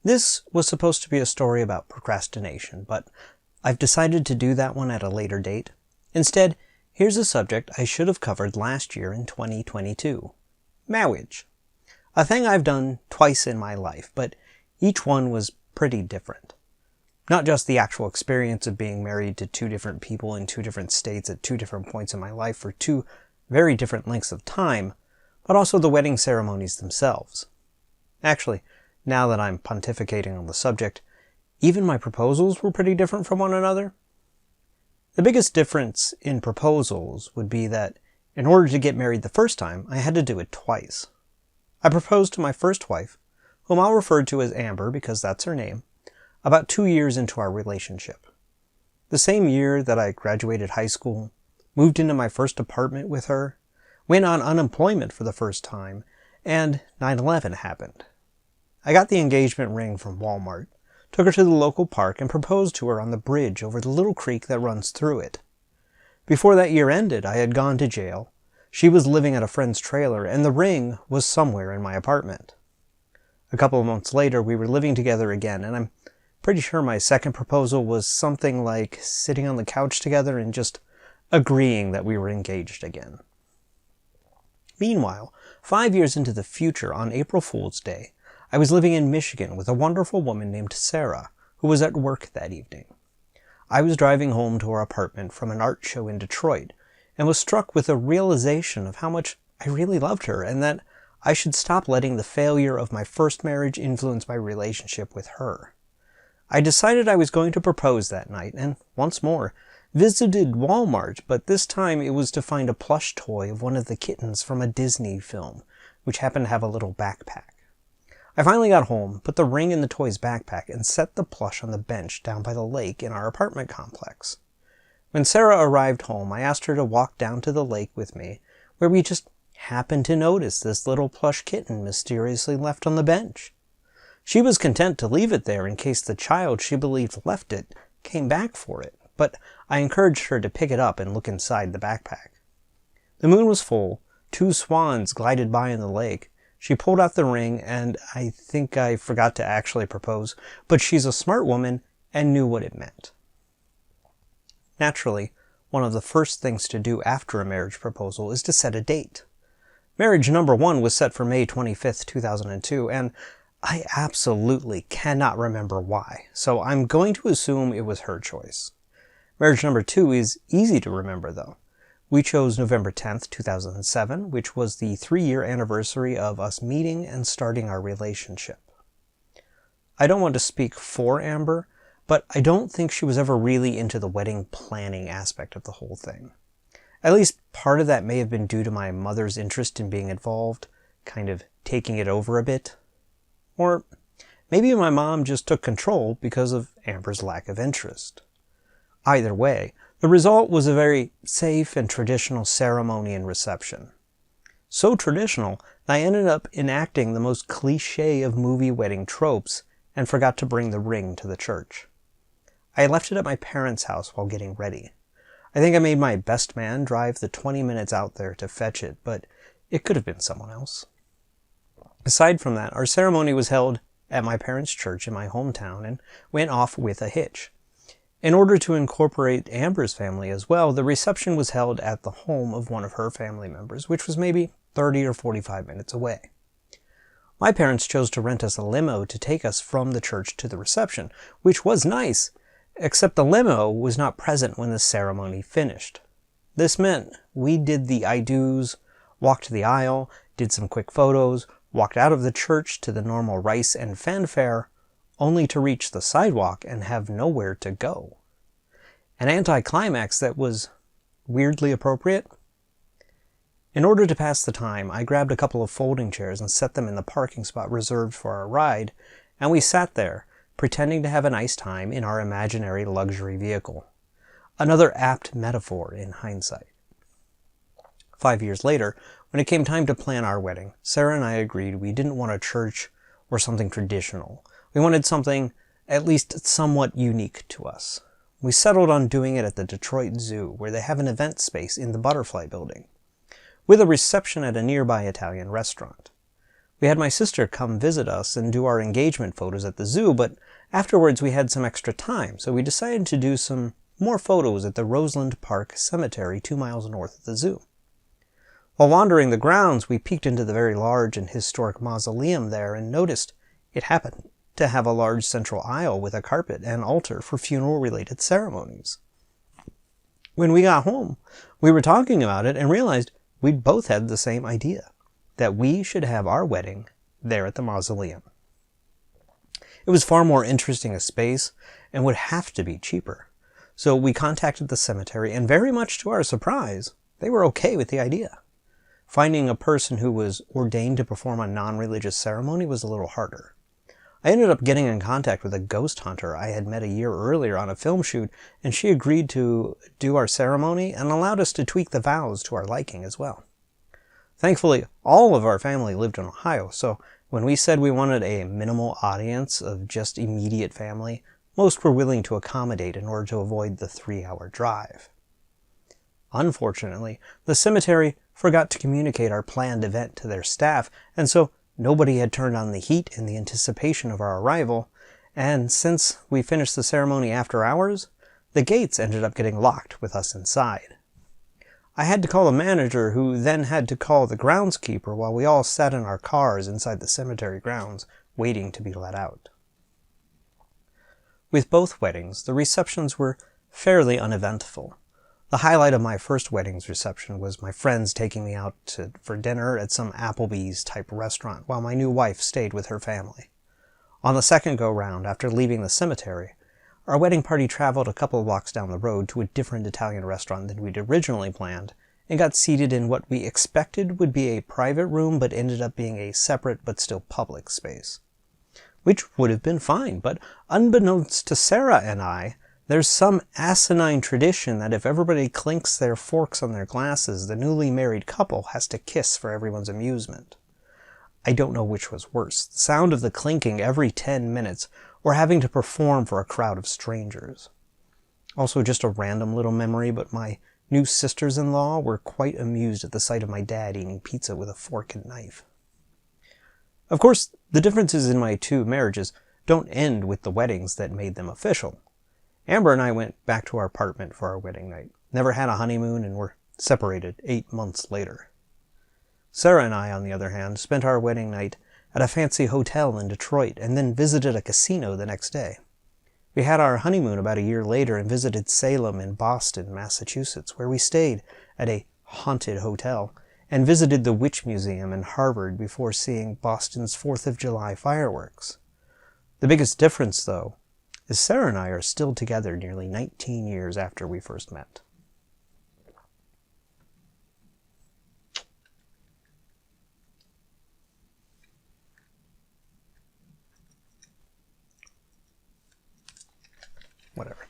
This was supposed to be a story about procrastination, but I've decided to do that one at a later date. Instead, here's a subject I should have covered last year in 2022. Marriage. A thing I've done twice in my life, but each one was pretty different. Not just the actual experience of being married to two different people in two different states at two different points in my life for two very different lengths of time, but also the wedding ceremonies themselves. Actually, now that I'm pontificating on the subject, even my proposals were pretty different from one another. The biggest difference in proposals would be that in order to get married the first time, I had to do it twice. I proposed to my first wife, whom I'll refer to as Amber because that's her name, about 2 years into our relationship. The same year that I graduated high school, moved into my first apartment with her, went on unemployment for the first time, and 9/11 happened. I got the engagement ring from Walmart, took her to the local park, and proposed to her on the bridge over the little creek that runs through it. Before that year ended, I had gone to jail, she was living at a friend's trailer, and the ring was somewhere in my apartment. A couple of months later, we were living together again, and I'm pretty sure my second proposal was something like sitting on the couch together and just agreeing that we were engaged again. Meanwhile, 5 years into the future, on April Fool's Day, I was living in Michigan with a wonderful woman named Sarah, who was at work that evening. I was driving home to our apartment from an art show in Detroit, and was struck with a realization of how much I really loved her, and that I should stop letting the failure of my first marriage influence my relationship with her. I decided I was going to propose that night, and once more, visited Walmart, but this time it was to find a plush toy of one of the kittens from a Disney film, which happened to have a little backpack. I finally got home, put the ring in the toy's backpack, and set the plush on the bench down by the lake in our apartment complex. When Sarah arrived home, I asked her to walk down to the lake with me, where we just happened to notice this little plush kitten mysteriously left on the bench. She was content to leave it there in case the child she believed left it came back for it, but I encouraged her to pick it up and look inside the backpack. The moon was full, 2 swans glided by in the lake. She pulled out the ring, and I think I forgot to actually propose, but she's a smart woman and knew what it meant. Naturally, one of the first things to do after a marriage proposal is to set a date. Marriage number 1 was set for May 25th, 2002, and I absolutely cannot remember why, so I'm going to assume it was her choice. Marriage number 2 is easy to remember, though. We chose November 10th, 2007, which was the 3-year anniversary of us meeting and starting our relationship. I don't want to speak for Amber, but I don't think she was ever really into the wedding planning aspect of the whole thing. At least part of that may have been due to my mother's interest in being involved, kind of taking it over a bit. Or maybe my mom just took control because of Amber's lack of interest. Either way, the result was a very safe and traditional ceremony and reception. So traditional that I ended up enacting the most cliché of movie wedding tropes and forgot to bring the ring to the church. I left it at my parents' house while getting ready. I think I made my best man drive the 20 minutes out there to fetch it, but it could have been someone else. Aside from that, our ceremony was held at my parents' church in my hometown and went off with a hitch. In order to incorporate Amber's family as well, the reception was held at the home of one of her family members, which was maybe 30 or 45 minutes away. My parents chose to rent us a limo to take us from the church to the reception, which was nice, except the limo was not present when the ceremony finished. This meant we did the I do's, walked the aisle, did some quick photos, walked out of the church to the normal rice and fanfare, only to reach the sidewalk and have nowhere to go. An anticlimax that was weirdly appropriate. In order to pass the time, I grabbed a couple of folding chairs and set them in the parking spot reserved for our ride, and we sat there, pretending to have a nice time in our imaginary luxury vehicle. Another apt metaphor in hindsight. 5 years later, when it came time to plan our wedding, Sarah and I agreed we didn't want a church or something traditional. We wanted something at least somewhat unique to us. We settled on doing it at the Detroit Zoo, where they have an event space in the Butterfly Building, with a reception at a nearby Italian restaurant. We had my sister come visit us and do our engagement photos at the zoo, but afterwards we had some extra time, so we decided to do some more photos at the Roseland Park Cemetery 2 miles north of the zoo. While wandering the grounds, we peeked into the very large and historic mausoleum there and noticed it happened to have a large central aisle with a carpet and altar for funeral-related ceremonies. When we got home, we were talking about it and realized we'd both had the same idea, that we should have our wedding there at the mausoleum. It was far more interesting a space and would have to be cheaper. So we contacted the cemetery, and very much to our surprise, they were okay with the idea. Finding a person who was ordained to perform a non-religious ceremony was a little harder. I ended up getting in contact with a ghost hunter I had met a year earlier on a film shoot, and she agreed to do our ceremony and allowed us to tweak the vows to our liking as well. Thankfully, all of our family lived in Ohio, so when we said we wanted a minimal audience of just immediate family, most were willing to accommodate in order to avoid the 3-hour drive. Unfortunately, the cemetery forgot to communicate our planned event to their staff, and so nobody had turned on the heat in the anticipation of our arrival, and since we finished the ceremony after hours, the gates ended up getting locked with us inside. I had to call the manager, who then had to call the groundskeeper while we all sat in our cars inside the cemetery grounds, waiting to be let out. With both weddings, the receptions were fairly uneventful. The highlight of my first wedding's reception was my friends taking me out for dinner at some Applebee's type restaurant while my new wife stayed with her family. On the second go-round, after leaving the cemetery, our wedding party traveled a couple of blocks down the road to a different Italian restaurant than we'd originally planned, and got seated in what we expected would be a private room but ended up being a separate but still public space. Which would have been fine, but unbeknownst to Sarah and I, there's some asinine tradition that if everybody clinks their forks on their glasses, the newly married couple has to kiss for everyone's amusement. I don't know which was worse, the sound of the clinking every 10 minutes, or having to perform for a crowd of strangers. Also, just a random little memory, but my new sisters-in-law were quite amused at the sight of my dad eating pizza with a fork and knife. Of course, the differences in my two marriages don't end with the weddings that made them official. Amber and I went back to our apartment for our wedding night, never had a honeymoon, and were separated 8 months later. Sarah and I, on the other hand, spent our wedding night at a fancy hotel in Detroit and then visited a casino the next day. We had our honeymoon about a year later and visited Salem in Boston, Massachusetts, where we stayed at a haunted hotel and visited the Witch Museum in Harvard before seeing Boston's 4th of July fireworks. The biggest difference, though, is Sarah and I are still together nearly 19 years after we first met. Whatever.